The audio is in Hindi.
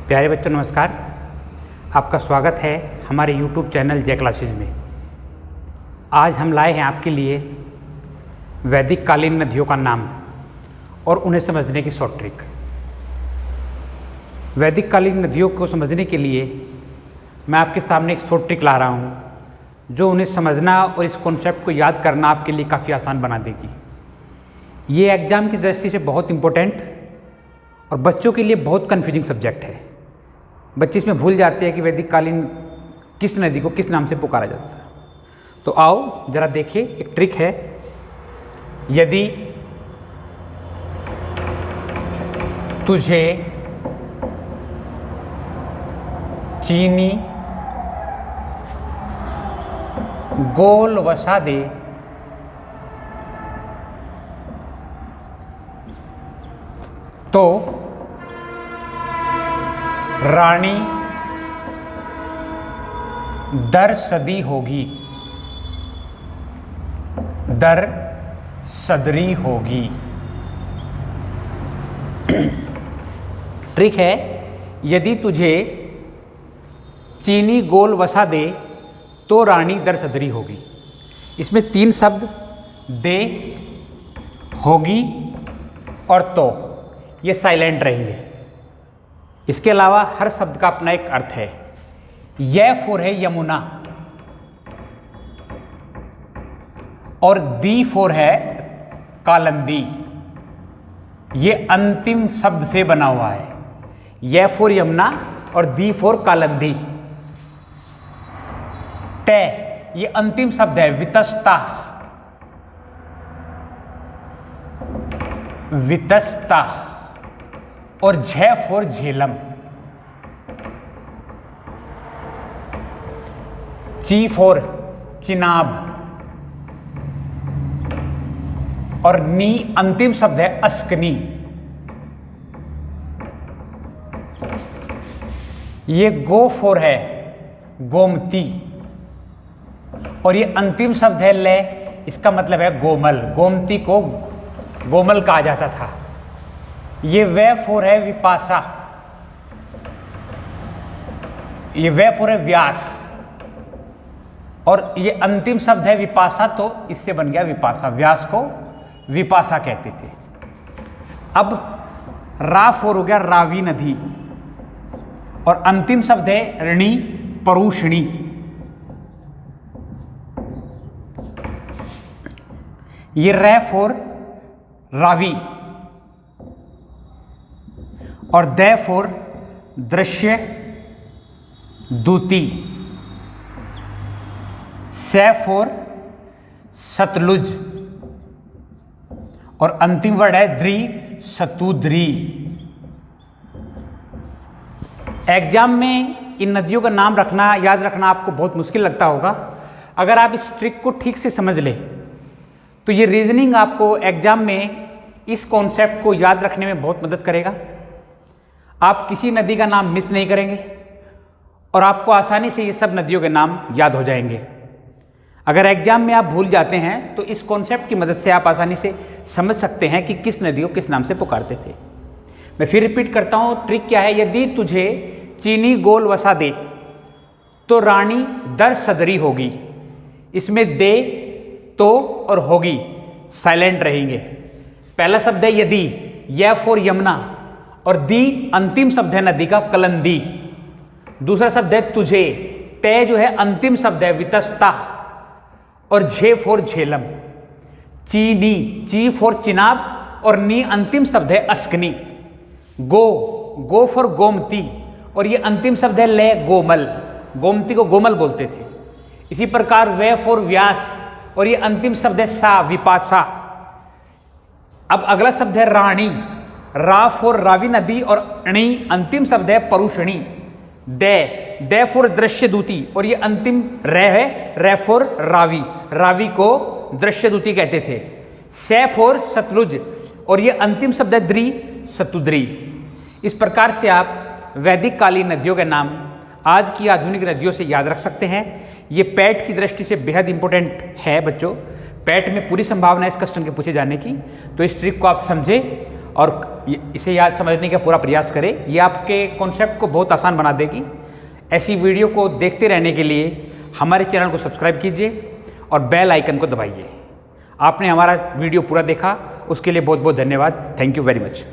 प्यारे बच्चों नमस्कार। आपका स्वागत है हमारे YouTube चैनल जय क्लासेज में। आज हम लाए हैं आपके लिए वैदिक कालीन नदियों का नाम और उन्हें समझने की शॉर्ट ट्रिक। वैदिक कालीन नदियों को समझने के लिए मैं आपके सामने एक शॉर्ट ट्रिक ला रहा हूँ जो उन्हें समझना और इस कॉन्सेप्ट को याद करना आपके लिए काफ़ी आसान बना देगी। ये एग्ज़ाम की दृष्टि से बहुत इम्पोर्टेंट और बच्चों के लिए बहुत कन्फ्यूजिंग सब्जेक्ट है। बच्चे इसमें भूल जाते हैं कि वैदिक कालीन किस नदी को किस नाम से पुकारा जाता है। तो आओ जरा देखिए, एक ट्रिक है। यदि तुझे चीनी गोल वसा दे तो रानी दर सदी होगी, दर सदरी होगी। ट्रिक है, यदि तुझे चीनी गोल वसा दे तो रानी दर सदरी होगी। इसमें 3 शब्द दे, होगी और तो ये साइलेंट रहेंगे। इसके अलावा हर शब्द का अपना एक अर्थ है। य फोर है यमुना और दी फोर है कालंदी। ये अंतिम शब्द से बना हुआ है। य फोर यमुना और दी फोर कालंदी। तय ये अंतिम शब्द है वितस्ता, वितस्ता और झ फोर झेलम। ची फोर चिनाब और नी अंतिम शब्द है अस्कनी। ये गो फोर है गोमती और ये अंतिम शब्द है ले। इसका मतलब है गोमल। गोमती को गोमल कहा जाता था। ये वे फोर है विपासा, ये वे फोर है व्यास और ये अंतिम शब्द है विपासा, तो इससे बन गया विपासा। व्यास को विपासा कहते थे। अब रा फोर हो गया रावी नदी और अंतिम शब्द है ऋणी परुषणी। ये रै फोर रावी और दै फोर दृश्य दूती। सै फोर सतलुज और अंतिम वर्ड है द्री सतुद्री। एग्जाम में इन नदियों का नाम रखना, याद रखना आपको बहुत मुश्किल लगता होगा। अगर आप इस ट्रिक को ठीक से समझ लें तो ये रीजनिंग आपको एग्जाम में इस कॉन्सेप्ट को याद रखने में बहुत मदद करेगा। आप किसी नदी का नाम मिस नहीं करेंगे और आपको आसानी से ये सब नदियों के नाम याद हो जाएंगे। अगर एग्जाम में आप भूल जाते हैं तो इस कॉन्सेप्ट की मदद से आप आसानी से समझ सकते हैं कि किस नदी को किस नाम से पुकारते थे। मैं फिर रिपीट करता हूँ, ट्रिक क्या है। यदि तुझे चीनी गोल वसा दे तो रानी दर सदरी होगी। इसमें दे, तो और होगी साइलेंट रहेंगे। पहला शब्द है यदि, य फोर यमुना और दी अंतिम शब्द है नदी का कलंदी। दूसरा शब्द है तुझे, तय जो है अंतिम शब्द है वितस्ता और झे फोर झेलम। चीनी, ची फोर चिनाब और नी अंतिम शब्द है अस्कनी। गो फोर गोमती और ये अंतिम शब्द है ले गोमल। गोमती को गोमल बोलते थे। इसी प्रकार वे फोर व्यास और ये अंतिम शब्द है सा विपासा। अब अगला शब्द है रानी। रा फोर रावी नदी और णी अंतिम शब्द है परुषणी। दे फोर दृश्य दूती और ये अंतिम रे है रे फोर रावी। रावी को दृश्य दूती कहते थे। सै फोर सतलुज और ये अंतिम शब्द है द्री सतुद्री। इस प्रकार से आप वैदिक कालीन नदियों के नाम आज की आधुनिक नदियों से याद रख सकते हैं। ये पैट की दृष्टि से बेहद इंपॉर्टेंट है बच्चों। पैट में पूरी संभावना है इस क्वेश्चन के पूछे जाने की। तो इस ट्रिक को आप समझें और इसे याद समझने का पूरा प्रयास करें। ये आपके कॉन्सेप्ट को बहुत आसान बना देगी। ऐसी वीडियो को देखते रहने के लिए हमारे चैनल को सब्सक्राइब कीजिए और बेल आइकन को दबाइए। आपने हमारा वीडियो पूरा देखा, उसके लिए बहुत बहुत धन्यवाद। Thank you very much.